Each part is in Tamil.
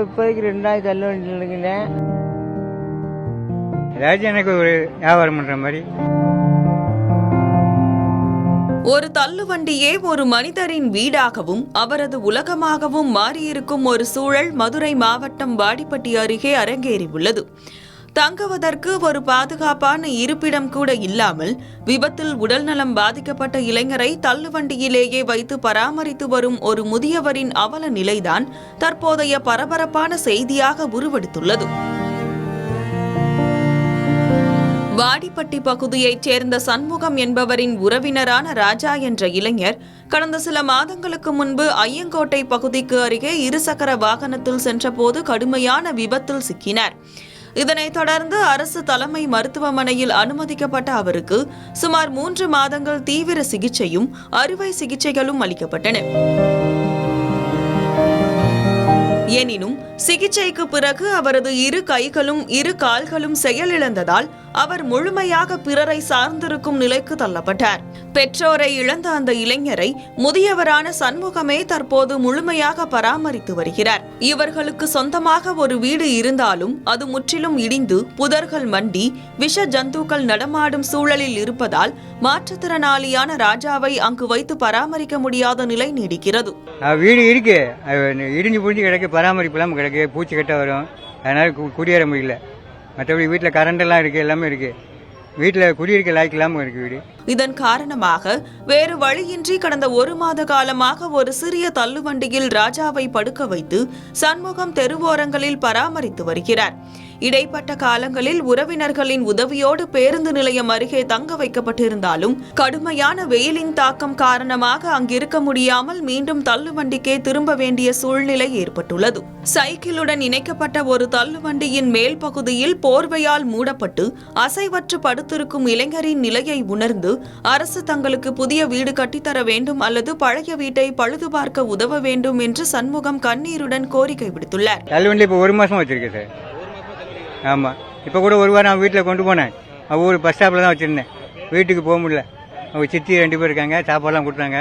இப்போதைக்கு 2000 தள்ளுவண்டி இல்லைங்கண்ணே. ஏதாச்சும் எனக்கு ஒரு வியாபாரம் பண்ணுற மாதிரி. ஒரு தள்ளுவண்டியே ஒரு மனிதரின் வீடாகவும் அவரது உலகமாகவும் மாறியிருக்கும் ஒரு சூழல் மதுரை மாவட்டம் வாடிப்பட்டி அருகே அரங்கேறியுள்ளது. தங்குவதற்கு ஒரு பாதுகாப்பான இருப்பிடம் கூட இல்லாமல் விபத்தில் உடல்நலம் பாதிக்கப்பட்ட இளைஞரை தள்ளுவண்டியிலேயே வைத்து பராமரித்து வரும் ஒரு முதியவரின் அவல நிலைதான் தற்போதைய பரபரப்பான செய்தியாக உருவெடுத்துள்ளது. வாடிப்பட்டி பகுதியைச் சேர்ந்த சண்முகம் என்பவரின் உறவினரான ராஜா என்ற இளைஞர் கடந்த சில மாதங்களுக்கு முன்பு ஐயங்கோட்டை பகுதிக்கு அருகே இருசக்கர வாகனத்தில் சென்றபோது கடுமையான விபத்தில் சிக்கினார். இதனைத் தொடர்ந்து அரசு தலைமை மருத்துவமனையில் அனுமதிக்கப்பட்ட அவருக்கு சுமார் 3 மாதங்கள் தீவிர சிகிச்சையும் அறுவை சிகிச்சைகளும் அளிக்கப்பட்டன. எனினும் சிகிச்சைக்கு பிறகு அவரது இரு கைகளும் இரு கால்களும் செயலிழந்ததால் அவர் முழுமையாக பிறரை சார்ந்திருக்கும் நிலைக்கு தள்ளப்பட்டார். பெற்றோரை இழந்த அந்த இளைஞரை முதியவரான சண்முகமே தற்போது முழுமையாக பராமரித்து வருகிறார். இவர்களுக்கு சொந்தமாக ஒரு வீடு இருந்தாலும் அது முற்றிலும் இடிந்து புதர்கள் மண்டி விஷ ஜந்துக்கள் நடமாடும் சூழலில் இருப்பதால் மாற்றுத்திறனாளியான ராஜாவை அங்கு வைத்து பராமரிக்க முடியாத நிலை நீடிக்கிறது. வீடு இருக்கு, இடிஞ்சு புடிஞ்சு கிடக்கு, பராமரிப்பு இல்லாமல் கிடக்கு, பூச்சி கட்ட வரும், அதனால குடியேற முடியல. மற்றபடி வீட்டில் கரண்ட் எல்லாம் இருக்கு, எல்லாமே இருக்கு. வீட்டில் குடியிருக்க லாய்க்கு இல்லாமல் இருக்கு வீடு. இதன் காரணமாக வேறு வழியின்றி கடந்த 1 மாத காலமாக ஒரு சிறிய தள்ளுவண்டியில் ராஜாவை படுக்க வைத்து சண்முகம் தெருவோரங்களில் பராமரித்து வருகிறார். இடைப்பட்ட காலங்களில் உறவினர்களின் உதவியோடு பேருந்து நிலையம் அருகே தங்க வைக்கப்பட்டிருந்தாலும் கடுமையான வெயிலின் தாக்கம் காரணமாக அங்கிருக்க முடியாமல் மீண்டும் தள்ளுவண்டிக்கே திரும்ப வேண்டிய சூழ்நிலை ஏற்பட்டுள்ளது. சைக்கிளுடன் இணைக்கப்பட்ட ஒரு தள்ளுவண்டியின் மேல் பகுதியில் போர்வையால் மூடப்பட்டு அசைவற்று படுத்திருக்கும் இளைஞரின் நிலையை உணர்ந்து அரசு தங்களுக்கு புதிய வீடு கட்டித்தர வேண்டும் அல்லது பழைய வீட்டை பழுது பார்க்க உதவ வேண்டும் என்று சண்முகம் கண்ணீருடன் கோரிக்கை விடுத்துள்ளார். தள்ளுவண்டி இப்போ 1 மாசம் வச்சிருக்கேன் சார். ஆமாம், இப்போ கூட ஒரு வாரம் அவன் வீட்டில் கொண்டு போனேன். ஊர் பஸ் ஸ்டாப்பில் தான் வச்சுருந்தேன். வீட்டுக்கு போக முடியல. அவங்க சித்தி 2 பேர் இருக்காங்க, சாப்பாடெல்லாம் கொடுத்தாங்க.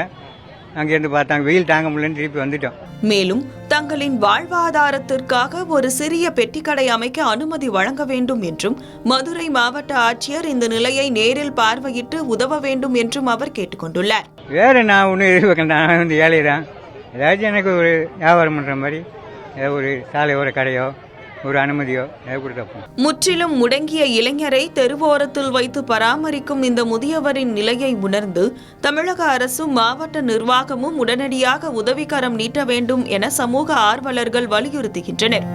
அங்கேருந்து பார்த்தாங்க, வெயில் தாங்க முடியலன்னு திருப்பி வந்துட்டோம். மேலும் தங்களின் வாழ்வாதாரத்திற்காக ஒரு சிறிய பெட்டிக்கடை அமைக்க அனுமதி வழங்க வேண்டும் என்றும் மதுரை மாவட்ட ஆட்சியர் இந்த நிலையை நேரில் பார்வையிட்டு உதவ வேண்டும் என்றும் அவர் கேட்டுக்கொண்டுள்ளார். வேறு நான் ஒன்றும் எதிர்பார்க்கல, நான் வந்து ஏழை தான். ஏதாச்சும் எனக்கு ஒரு வியாபாரம் பண்ணுற மாதிரி ஏதாவது ஒரு சாலையோர கடையோ ஒரு அனுமதியோ கொடுத்தப்போ. முற்றிலும் முடங்கிய இளைஞரை தெருவோரத்தில் வைத்து பராமரிக்கும் இந்த முதியவரின் நிலையை உணர்ந்து தமிழக அரசும் மாவட்ட நிர்வாகமும் உடனடியாக உதவிக்கரம் நீட்ட வேண்டும் என சமூக ஆர்வலர்கள் வலியுறுத்துகின்றனர்.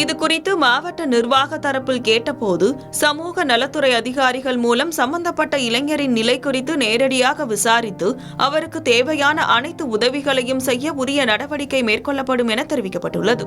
இதுகுறித்து மாவட்ட நிர்வாக தரப்பில் கேட்டபோது சமூக நலத்துறை அதிகாரிகள் மூலம் சம்பந்தப்பட்ட இளைஞரின் நிலை குறித்து நேரடியாக விசாரித்து அவருக்கு தேவையான அனைத்து உதவிகளையும் செய்ய உரிய நடவடிக்கை மேற்கொள்ளப்படும் என தெரிவிக்கப்பட்டுள்ளது.